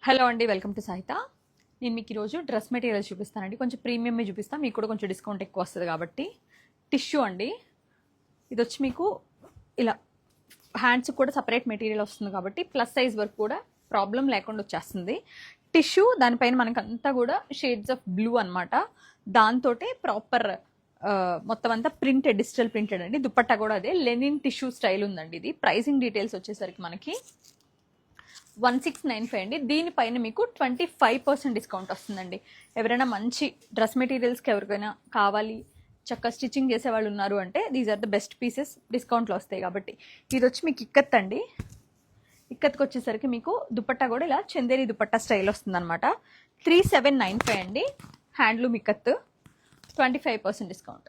Hello అండి, welcome to Sahitha. నేను మీకు ఈరోజు డ్రెస్ మెటీరియల్స్ చూపిస్తానండి. కొంచెం ప్రీమియమే చూపిస్తాను, మీకు కూడా కొంచెం డిస్కౌంట్ ఎక్కువ వస్తుంది కాబట్టి. టిష్యూ అండి, ఇది వచ్చి మీకు ఇలా హ్యాండ్స్ కూడా సపరేట్ మెటీరియల్ వస్తుంది కాబట్టి ప్లస్ సైజ్ వర్క్ కూడా ప్రాబ్లం లేకుండా వచ్చేస్తుంది. టిష్యూ దానిపైన మనకంతా కూడా షేడ్స్ ఆఫ్ బ్లూ అనమాట. దాంతో ప్రాపర్ మొత్తం అంతా ప్రింటెడ్, డిజిటల్ ప్రింటెడ్ అండి. దుపట్టా కూడా అదే లెనిన్ టిష్యూ స్టైల్ ఉందండి. ఇది ప్రైసింగ్ డీటెయిల్స్ వచ్చేసరికి మనకి 1695 అండి. దీనిపైన మీకు 25% డిస్కౌంట్ వస్తుందండి. ఎవరైనా మంచి డ్రెస్ మెటీరియల్స్కి ఎవరికైనా కావాలి, చక్కగా స్టిచ్చింగ్ చేసే వాళ్ళు ఉన్నారు అంటే these are the best pieces, డిస్కౌంట్లో వస్తాయి కాబట్టి. ఇది వచ్చి మీకు ఇక్కత్ అండి. ఇక్కత్కి వచ్చేసరికి మీకు దుపట్టా కూడా ఇలా చందేరి దుపట్టా స్టైల్ వస్తుంది అనమాట. 3795 అండి. Handloom ikat, 25% discount.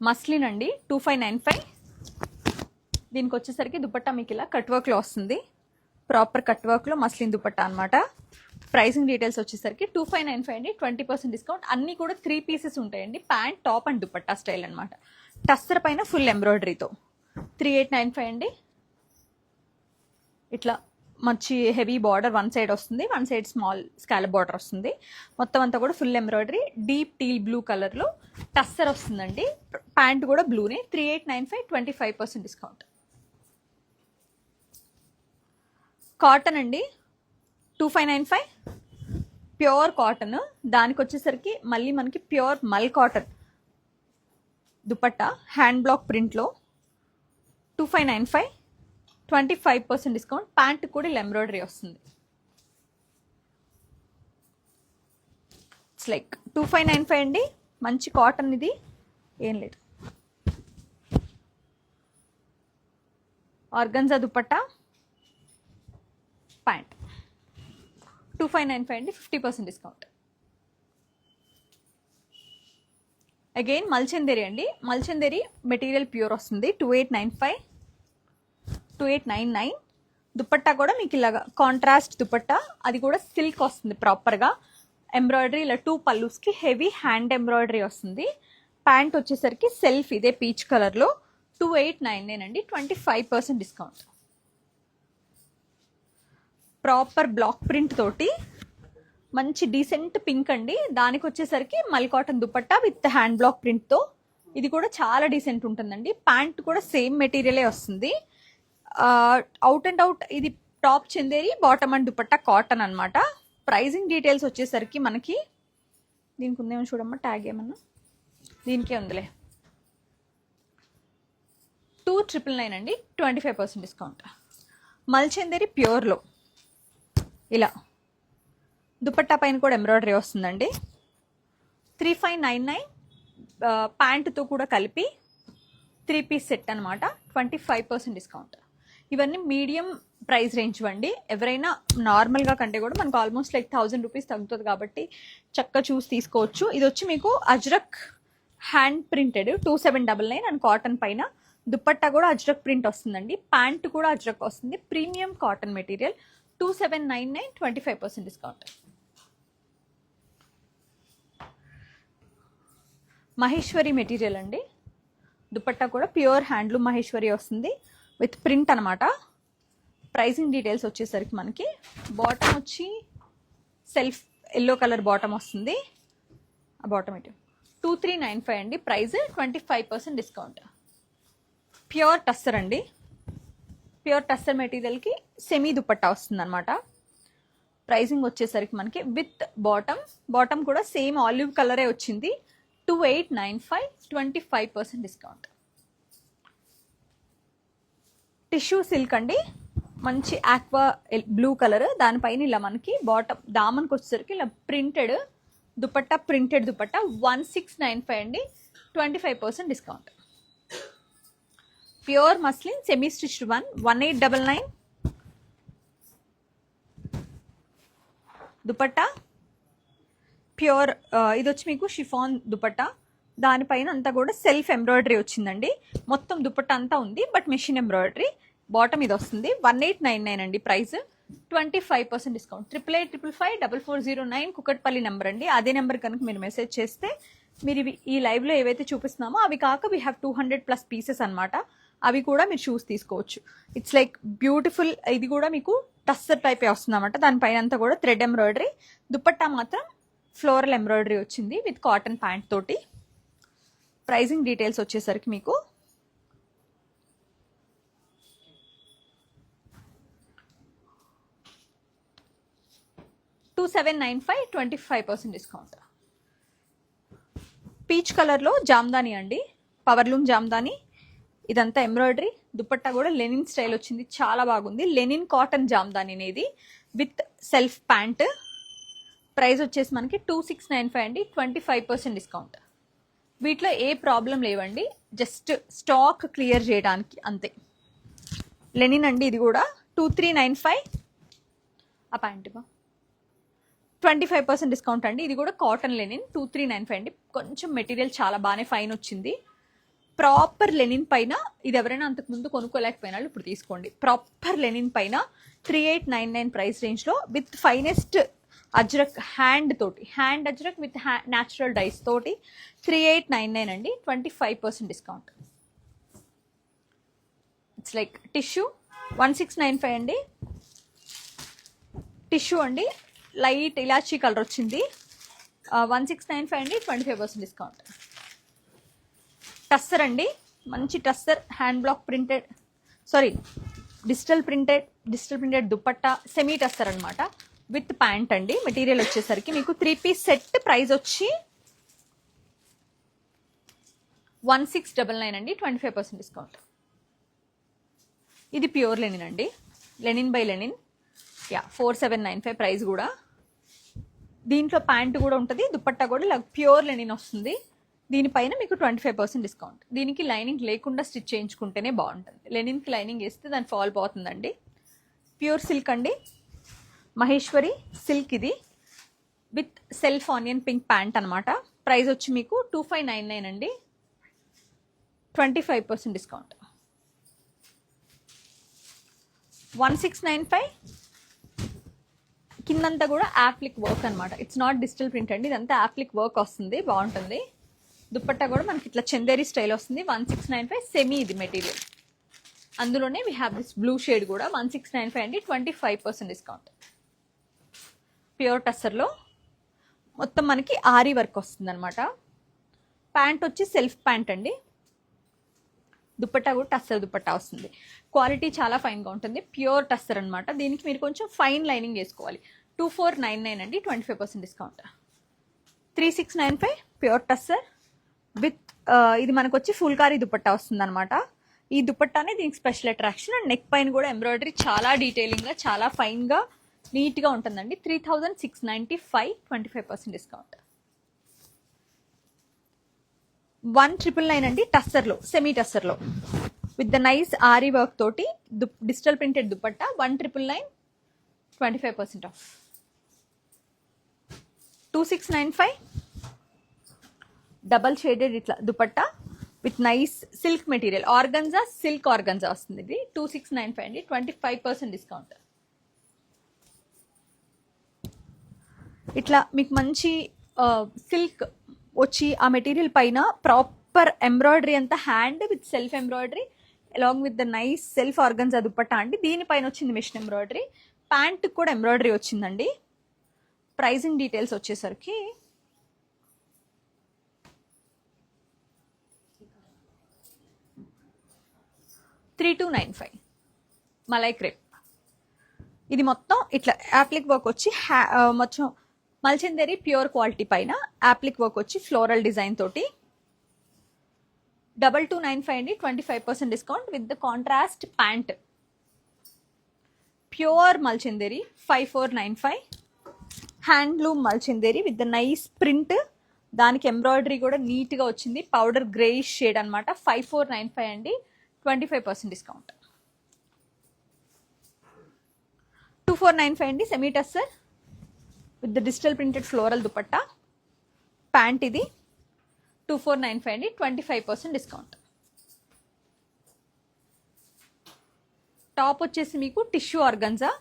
మస్లిన్ అండి, 2595. దీనికి వచ్చేసరికి దుపట్టా మీకు ఇలా కట్ వర్క్లో వస్తుంది. ప్రాపర్ కట్ వర్క్లో మస్లిన్ దుపట్టా అనమాట. ప్రైసింగ్ డీటెయిల్స్ వచ్చేసరికి 2595 అండి. 20% డిస్కౌంట్. అన్నీ కూడా 3 పీసెస్ ఉంటాయండి. Pant, top and dupatta style అనమాట. టస్సర్ పైన ఫుల్ ఎంబ్రాయిడరీతో 3895 అండి. ఇట్లా మంచి హెవీ బార్డర్ వన్ సైడ్ వస్తుంది, one side small scallop border వస్తుంది. మొత్తం అంతా కూడా full embroidery, deep teal blue కలర్లో టస్సర్ వస్తుందండి. ప్యాంట్ కూడా బ్లూనే. 3895, 25% డిస్కౌంట్. కాటన్ అండి, 2595 ప్యూర్ కాటన్. దానికి వచ్చేసరికి మళ్ళీ మనకి ప్యూర్ మల్ కాటన్ దుపట్టా హ్యాండ్ బ్లాక్ ప్రింట్లో 2595, 25% డిస్కౌంట్. ప్యాంట్ కూడా ఇలా ఎంబ్రాయిడరీ వస్తుంది. ఇట్స్ లైక్ 2595 అండి. మంచి కాటన్ ఇది, ఏం లేదు. ఆర్గన్జా దుపట్టా, ప్యాంట్ 2595 అండి. 50% డిస్కౌంట్. అగైన్ మల్చందేరి అండి. మల్చందేరి మెటీరియల్ ప్యూర్ వస్తుంది. 2895, 2899. దుపట్టా కూడా మీకు ఇలాగా కాంట్రాస్ట్ దుపట్టా, అది కూడా సిల్క్ వస్తుంది ప్రాపర్గా. ఎంబ్రాయిడరీ ఇలా 2 పల్లూస్కి హెవీ హ్యాండ్ ఎంబ్రాయిడరీ వస్తుంది. ప్యాంట్ వచ్చేసరికి సెల్ఫ్ ఇదే పీచ్ కలర్లో 2899 అండి. 25% డిస్కౌంట్. ప్రాపర్ బ్లాక్ ప్రింట్ తోటి మంచి డీసెంట్ పింక్ అండి. దానికి వచ్చేసరికి మల్ cotton dupatta with hand block ప్రింట్తో. ఇది కూడా చాలా డీసెంట్ ఉంటుందండి. ప్యాంట్ కూడా సేమ్ మెటీరియలే వస్తుంది. అవుట్ అండ్ అవుట్ ఇది top Chanderi, bottom and dupatta cotton అనమాట. ప్రైజింగ్ డీటెయిల్స్ వచ్చేసరికి మనకి దీనికి ఉందేమో చూడమ్మా, ట్యాగ్ ఏమన్నా దీనికే ఉందిలే. 2999 అండి. 25% డిస్కౌంట్. మల్చందేరి ప్యూర్లో ఇలా దుపట్టా పైన కూడా ఎంబ్రాయిడరీ వస్తుందండి. 3599. ప్యాంటుతో కూడా కలిపి 3 పీస్ సెట్ అనమాట. 25% డిస్కౌంట్. ఇవన్నీ మీడియం ప్రైస్ రేంజ్ అండి. ఎవరైనా నార్మల్గా కంటే కూడా మనకు ఆల్మోస్ట్ లైక్ 1000 రూపీస్ తగ్గుతుంది కాబట్టి చక్కగా చూసి తీసుకోవచ్చు. ఇది వచ్చి మీకు Ajrak hand printed 2799 and cotton పైన. దుపట్టా కూడా అజ్రక్ ప్రింట్ వస్తుందండి. ప్యాంట్ కూడా అజ్రక్ వస్తుంది. Premium cotton material 2799, 25% discount. Maheshwari material అండి. దుపట్టా కూడా ప్యూర్ హ్యాండ్లూమ్ మహేశ్వరి వస్తుంది విత్ ప్రింట్ అనమాట. ప్రైసింగ్ డీటెయిల్స్ వచ్చేసరికి మనకి బాటమ్ వచ్చి సెల్ఫ్ ఎల్లో కలర్ బాటమ్ వస్తుంది. ఆ బాటమ్ ఇటు 2395 అండి. Price 25% discount. ప్యూర్ టస్సర్ అండి. ప్యూర్ టస్సర్ మెటీరియల్కి సెమీ దుపట్టా వస్తుంది అనమాట. ప్రైసింగ్ వచ్చేసరికి మనకి విత్ బాటమ్ కూడా సేమ్ ఆలివ్ కలరే వచ్చింది. 2895, 25% డిస్కౌంట్. టిష్యూ సిల్క్ అండి, మంచి ఆక్వా బ్లూ కలర్. దానిపైన ఇలా మనకి బాటమ్ దామన్కి వచ్చేసరికి ఇలా ప్రింటెడ్ దుపట్టా, ప్రింటెడ్ దుపట్టా 1695 అండి. 25% discount. Pure muslin semi stitched 1899. Dupatta pure, ఇది వచ్చి మీకు షిఫాన్ దుపట్టా. దానిపైన అంతా కూడా సెల్ఫ్ ఎంబ్రాయిడరీ వచ్చిందండి. మొత్తం దుపట్టా అంతా ఉంది బట్ మెషిన్ ఎంబ్రాయిడరీ. బాటమ్ ఇది వస్తుంది. 1899 అండి. Price 25% discount. 8855540409 కుకట్పల్లి నెంబర్ అండి. అదే నెంబర్ కనుక మీరు మెసేజ్ చేస్తే మీరు ఈ లైవ్లో ఏవైతే చూపిస్తున్నామో అవి కాక వీ హ్యావ్ 200+ పీసెస్ అనమాట. అవి కూడా మీరు చూసి తీసుకోవచ్చు. It's like beautiful. ఇది కూడా మీకు టస్సర్ టైప్ వస్తుంది అనమాట. దానిపైన అంతా కూడా థ్రెడ్ ఎంబ్రాయిడరీ. దుపట్టా మాత్రం ఫ్లోరల్ ఎంబ్రాయిడరీ వచ్చింది విత్ కాటన్ ప్యాంట్ తోటి. ప్రైజింగ్ డీటెయిల్స్ వచ్చేసరికి మీకు 2795, 25% డిస్కౌంట్. పీచ్ కలర్లో జామ్దాని అండి, పవర్లూమ్ జామ్దాని. ఇదంతా ఎంబ్రాయిడరీ. దుపట్టా కూడా లెనిన్ స్టైల్ వచ్చింది, చాలా బాగుంది. లెనిన్ కాటన్ జామ్దాని అనేది విత్ సెల్ఫ్ ప్యాంట్. ప్రైస్ వచ్చేసి మనకి 2695 అండి, 25% డిస్కౌంట్. వీటిలో ఏ ప్రాబ్లం లేవండి, జస్ట్ స్టాక్ క్లియర్ చేయడానికి అంతే. లెనిన్ అండి ఇది కూడా 2395. ఆ ప్యాంట్ 25% డిస్కౌంట్ అండి. ఇది కూడా కాటన్ లెనిన్ 2395 అండి. కొంచెం మెటీరియల్ చాలా బాగానే ఫైన్ వచ్చింది. ప్రాపర్ లెనిన్ పైన, ఇది ఎవరైనా అంతకుముందు కొనుక్కోలేకపోయినా ఇప్పుడు తీసుకోండి. ప్రాపర్ లెనిన్ పైన 3899 ప్రైస్ రేంజ్లో విత్ ఫైనెస్ట్ అజ్రక్ హ్యాండ్ తోటి, hand Ajrak with natural dyes తోటి 3899 అండి, 25% డిస్కౌంట్. ఇట్స్ లైక్ టిష్యూ 1695 అండి. టిష్యూ అండి, లైట్ ఇలాచీ కలర్ వచ్చింది, 1695 అండి, 25% డిస్కౌంట్. టస్సర్ అండి, మంచి tussar hand block printed, sorry digital printed dupatta, semi tussar అనమాట విత్ ప్యాంట్ అండి. మెటీరియల్ వచ్చేసరికి మీకు 3 పీస్ సెట్. ప్రైస్ వచ్చి 1699 అండి, 25% డిస్కౌంట్. ఇది ప్యూర్ లెనిన్ అండి, లెనిన్ బై లెనిన్. 4795 ప్రైస్ కూడా. దీంట్లో ప్యాంట్ కూడా ఉంటుంది, దుపట్టా కూడా ప్యూర్ లెనిన్ వస్తుంది. దీనిపైన మీకు 25% డిస్కౌంట్. దీనికి లైనింగ్ లేకుండా స్టిచ్ చేయించుకుంటేనే బాగుంటుంది. లెనిన్కి లైనింగ్ వేస్తే దాని ఫాల్ పోతుందండి. ప్యూర్ సిల్క్ అండి, మహేశ్వరి సిల్క్ ఇది with self onion pink pant అనమాట. ప్రైస్ వచ్చి మీకు 2599 అండి, 25% డిస్కౌంట్. 1695. కిందంతా కూడా యాప్లిక్ వర్క్ అనమాట, ఇట్స్ నాట్ డిజిటల్ ప్రింట్ అండి, ఇదంతా యాప్లిక్ వర్క్ వస్తుంది, బాగుంటుంది. దుపట్టా కూడా మనకి ఇట్లా చందేరి స్టైల్ వస్తుంది. 1695 సెమీ ఇది మెటీరియల్. అందులోనే we have this blue shade కూడా 1695 అండి, 25% డిస్కౌంట్. ప్యూర్ టస్సర్లో మొత్తం మనకి ఆరీ వర్క్ వస్తుంది అనమాట. ప్యాంట్ వచ్చి సెల్ఫ్ ప్యాంట్ అండి. దుపట్టా కూడా టస్సర్ దుపట్టా వస్తుంది. క్వాలిటీ చాలా ఫైన్గా ఉంటుంది, ప్యూర్ టస్సర్ అనమాట. దీనికి మీరు కొంచెం ఫైన్ లైనింగ్ వేసుకోవాలి. 2499 అండి, 25% డిస్కౌంట్. 3695 ప్యూర్ టస్సర్ విత్ ఇది మనకు వచ్చి ఫుల్కారీ దుపట్టా వస్తుంది అనమాట. ఈ దుపట్టానే దీనికి స్పెషల్ అట్రాక్షన్. అండ్ నెక్ పైన కూడా ఎంబ్రాయిడరీ చాలా డీటెయిలింగ్గా, చాలా ఫైన్గా, నీట్గా ఉంటుందండి. 3695, 25% డిస్కౌంట్. 1999 అండి, టస్సర్లో, సెమీ టస్సర్లో with the nice aari work తోటి digital printed dupatta. 1999, 25% off. 2695 double shaded ఇట్లా dupatta with nice silk material, organza, silk organza వస్తుంది. ఇది 2695 అండి, 25% డిస్కౌంట్. ఇట్లా మీకు మంచి సిల్క్ వచ్చి ఆ మెటీరియల్ పైన ప్రాపర్ ఎంబ్రాయిడరీ అంతా hand with self embroidery along with the nice self organza dupatta అండి. దీనిపైన వచ్చింది మిషన్ ఎంబ్రాయిడరీ. ప్యాంట్ కూడా ఎంబ్రాయిడరీ వచ్చిందండి. ప్రైజింగ్ డీటెయిల్స్ వచ్చేసరికి 3295 మలై క్రేప్. ఇది మొత్తం ఇట్లా యాప్లిక్ వర్క్ వచ్చి మొత్తం మల్చిందేరి ప్యూర్ క్వాలిటీ పైన యాప్లిక్ వర్క్ వచ్చి ఫ్లోరల్ డిజైన్ తోటి 2295 అండి, 25% discount with the contrast pant. Pure మల్చిందేరి 5495. హ్యాండ్లూమ్ మల్చిందేరి విత్ ద నైస్ ప్రింట్. దానికి ఎంబ్రాయిడరీ కూడా నీట్గా వచ్చింది, పౌడర్ గ్రేయిష్ షేడ్ అనమాట. 5495 అండి, 25% డిస్కౌంట్. 2495 అండి, semi tussar with the digital printed floral dupatta. Pant ఇది 2495 అండి, 25% డిస్కౌంట్. టాప్ వచ్చేసి మీకు టిష్యూ ఆర్గన్జా,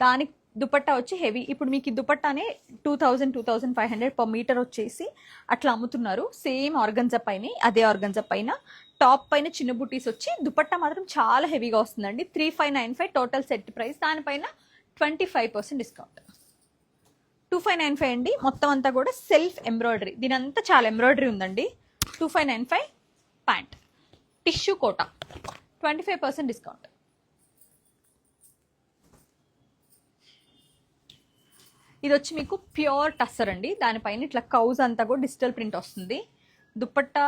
దానికి దుపట్టా వచ్చి హెవీ. ఇప్పుడు మీకు ఈ దుపట్టానే 2500 పర్ మీటర్ వచ్చేసి అట్లా అమ్ముతున్నారు. సేమ్ ఆర్గన్జా పైన, అదే ఆర్గన్జా పైన టాప్ పైన చిన్న బుటీస్ వచ్చి దుపట్టా మాత్రం చాలా హెవీగా వస్తుందండి. 3595 టోటల్ సెట్ ప్రైస్. దానిపైన 25% డిస్కౌంట్. 2595 అండి. మొత్తం అంతా కూడా సెల్ఫ్ ఎంబ్రాయిడరీ. దీని అంతా చాలా ఎంబ్రాయిడరీ ఉందండి. 2595 ప్యాంట్, టిష్యూ కోటా, 25% డిస్కౌంట్. ఇది వచ్చి మీకు ప్యూర్ టస్సర్ అండి. దానిపైన ఇట్లా కౌజ్ అంతా కూడా డిజిటల్ ప్రింట్ వస్తుంది. దుపట్టా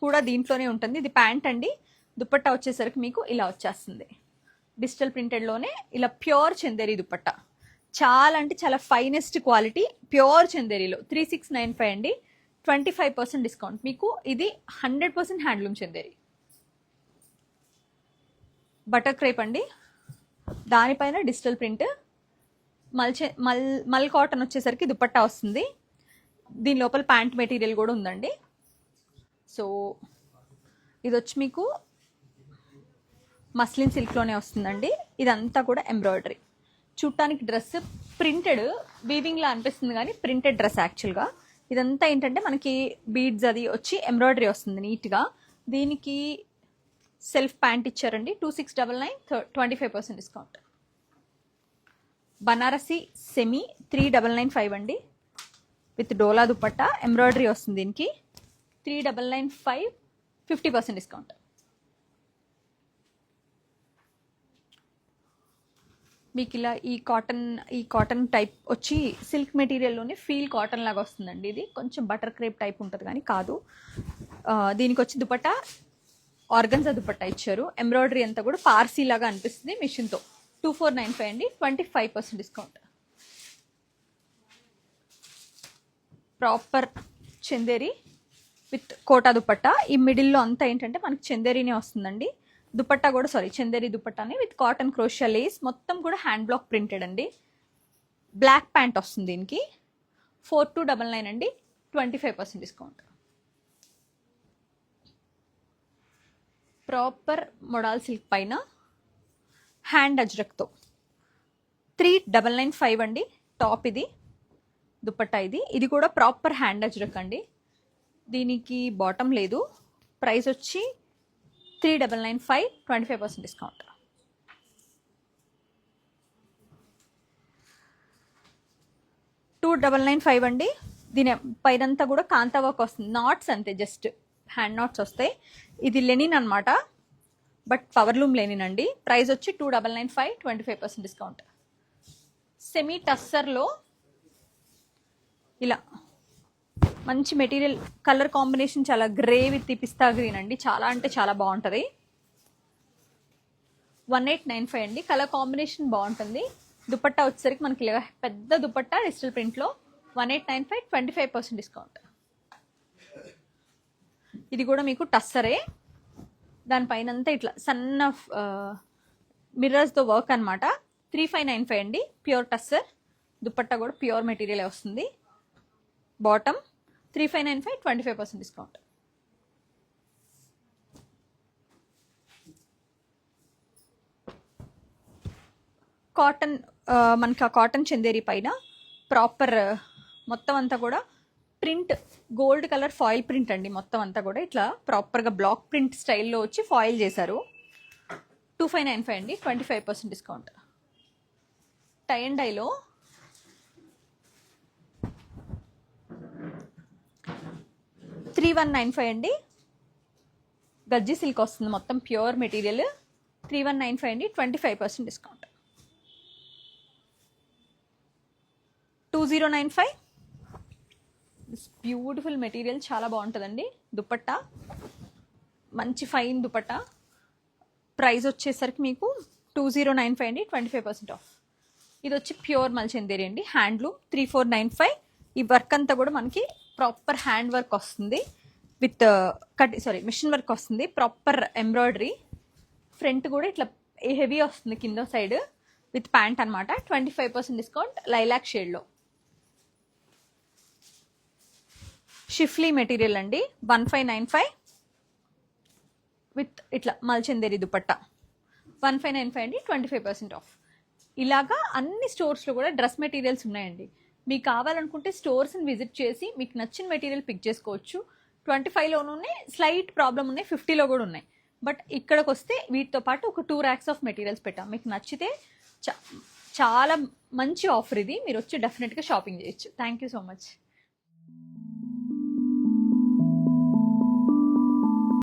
కూడా దీంట్లోనే ఉంటుంది. ఇది ప్యాంట్ అండి. దుపట్టా వచ్చేసరికి మీకు ఇలా వచ్చేస్తుంది. డిజిటల్ ప్రింటెడ్లోనే ఇలా ప్యూర్ చందేరి దుపట్టా. చాలా అంటే చాలా ఫైనెస్ట్ క్వాలిటీ ప్యూర్ చందేరిలో 3695 అండి. 25% డిస్కౌంట్. మీకు ఇది 100% హ్యాండ్లూమ్ చందేరి. బటర్ క్రేప్ అండి. దానిపైన డిజిటల్ ప్రింట్. మల్ కాటన్ వచ్చేసరికి దుపట్టా వస్తుంది. దీని లోపల ప్యాంట్ మెటీరియల్ కూడా ఉందండి. సో ఇది వచ్చి మీకు మస్లిన్ సిల్క్లోనే వస్తుందండి. ఇదంతా కూడా ఎంబ్రాయిడరీ. చూడటానికి డ్రెస్ ప్రింటెడ్ వీవింగ్లా అనిపిస్తుంది కానీ ప్రింటెడ్ డ్రెస్ యాక్చువల్గా. ఇదంతా ఏంటంటే మనకి బీడ్స్ అది వచ్చి ఎంబ్రాయిడరీ వస్తుంది నీట్గా. దీనికి సెల్ఫ్ ప్యాంట్ ఇచ్చారండి. 2699, 25% డిస్కౌంట్. బనారసి సెమీ 3995 అండి. విత్ డోలా దుపట్టా ఎంబ్రాయిడరీ వస్తుంది దీనికి. 3995, 50% డిస్కౌంట్. మీకు ఇలా ఈ కాటన్ టైప్ వచ్చి సిల్క్ మెటీరియల్లోనే ఫీల్ కాటన్ లాగా వస్తుందండి. ఇది కొంచెం బటర్ క్రేప్ టైప్ ఉంటుంది కానీ కాదు. దీనికి వచ్చి దుపట్టా ఆర్గన్జా దుపట్టా ఇచ్చారు. ఎంబ్రాయిడరీ అంతా కూడా పార్సీ లాగా అనిపిస్తుంది మిషన్తో. 2495 అండి. 25% discount. Proper Chanderi with kota dupatta. ఈ మిడిల్లో అంతా ఏంటంటే మనకి చందేరీనే వస్తుందండి. దుపట్టా కూడా చందేరి దుపట్టాని విత్ కాటన్ క్రోషియా లేస్. మొత్తం కూడా హ్యాండ్ బ్లాక్ ప్రింటెడ్ అండి. బ్లాక్ ప్యాంట్ వస్తుంది దీనికి. 4299 అండి. 25% డిస్కౌంట్. ప్రాపర్ మొడాల్ సిల్క్ పైన హ్యాండ్ అజ్రక్తో 3995 అండి. టాప్ ఇది, దుపట్టా ఇది. ఇది కూడా ప్రాపర్ హ్యాండ్ అజ్రక్ అండి. దీనికి బాటమ్ లేదు. ప్రైస్ వచ్చి 3995, 25% డిస్కౌంట్. $2,995 అండి. దీని పైనంతా కూడా కాంతా వర్క్ వస్తుంది. నాట్స్ అంతే, జస్ట్ హ్యాండ్ నాట్స్ వస్తాయి. ఇది లెనిన్ అనమాట, బట్ పవర్లూమ్ లెనిన్ అండి. ప్రైస్ వచ్చి 2995, 25% డిస్కౌంట్. సెమీ టస్సర్లో ఇలా మంచి మెటీరియల్, కలర్ కాంబినేషన్ చాలా గ్రే విత్ పిస్తా గ్రీన్ అండి. చాలా అంటే చాలా బాగుంటుంది. 1895 అండి. కలర్ కాంబినేషన్ బాగుంటుంది. దుపట్టా వచ్చేసరికి మనకి ఇలా పెద్ద దుపట్టా డిజిటల్ ప్రింట్లో 1895, 25% డిస్కౌంట్. ఇది కూడా మీకు టస్సరే. దానిపైన అంతా ఇట్లా సన్న మిర్రర్స్తో వర్క్ అనమాట. 3595 అండి. ప్యూర్ టస్సర్. దుపట్టా కూడా ప్యూర్ మెటీరియల్ వస్తుంది. Bottom 3595, 25% discount. కాటన్, మనకి ఆ కాటన్ చందేరి పైన ప్రాపర్ మొత్తం అంతా కూడా print, gold colour foil print అండి. మొత్తం అంతా కూడా ఇట్లా ప్రాపర్గా బ్లాక్ ప్రింట్ స్టైల్లో వచ్చి ఫాయిల్ చేశారు. 2595 అండి. 25% డిస్కౌంట్. టై అండ్ డైలో $3195 అండి. గజ్జి సిల్క్ వస్తుంది, మొత్తం ప్యూర్ మెటీరియల్. 3195 అండి. 25% డిస్కౌంట్. 2095. బ్యూటిఫుల్ మెటీరియల్, చాలా బాగుంటుందండి. దుపట్టా మంచి ఫైన్ దుపట్టా. ప్రైస్ వచ్చేసరికి మీకు 2095 అండి. 25% ఆఫ్. ఇది వచ్చి ప్యూర్ మల్చందేరి అండి. హ్యాండ్లూమ్ 3495. ఈ వర్క్ అంతా కూడా మనకి ప్రాపర్ హ్యాండ్ వర్క్ వస్తుంది విత్ మిషన్ వర్క్ వస్తుంది. Proper embroidery. ఫ్రంట్ కూడా ఇట్లా హెవీ వస్తుంది కింద సైడ్ విత్ ప్యాంట్ అనమాట. 25% డిస్కౌంట్. లైలాక్ షేడ్లో షిఫ్లీ మెటీరియల్ అండి. 1595 విత్ ఇట్లా మల్చందేరి దుపట్టా. 1595 అండి. 25% ఆఫ్. ఇలాగా అన్ని స్టోర్స్లో కూడా డ్రెస్ మెటీరియల్స్ ఉన్నాయండి. మీకు కావాలనుకుంటే స్టోర్స్ని విజిట్ చేసి మీకు నచ్చిన మెటీరియల్ పిక్ చేసుకోవచ్చు. 25లోనూ ఉన్నాయి, స్లైట్ ప్రాబ్లం ఉన్నాయి, 50లో కూడా ఉన్నాయి. బట్ ఇక్కడికి వస్తే వీటితో పాటు ఒక 2 racks ఆఫ్ మెటీరియల్స్ పెట్టాం. మీకు నచ్చితే చాలా మంచి ఆఫర్ ఇది, మీరు వచ్చి డెఫినెట్గా షాపింగ్ చేయొచ్చు. Thank you so much.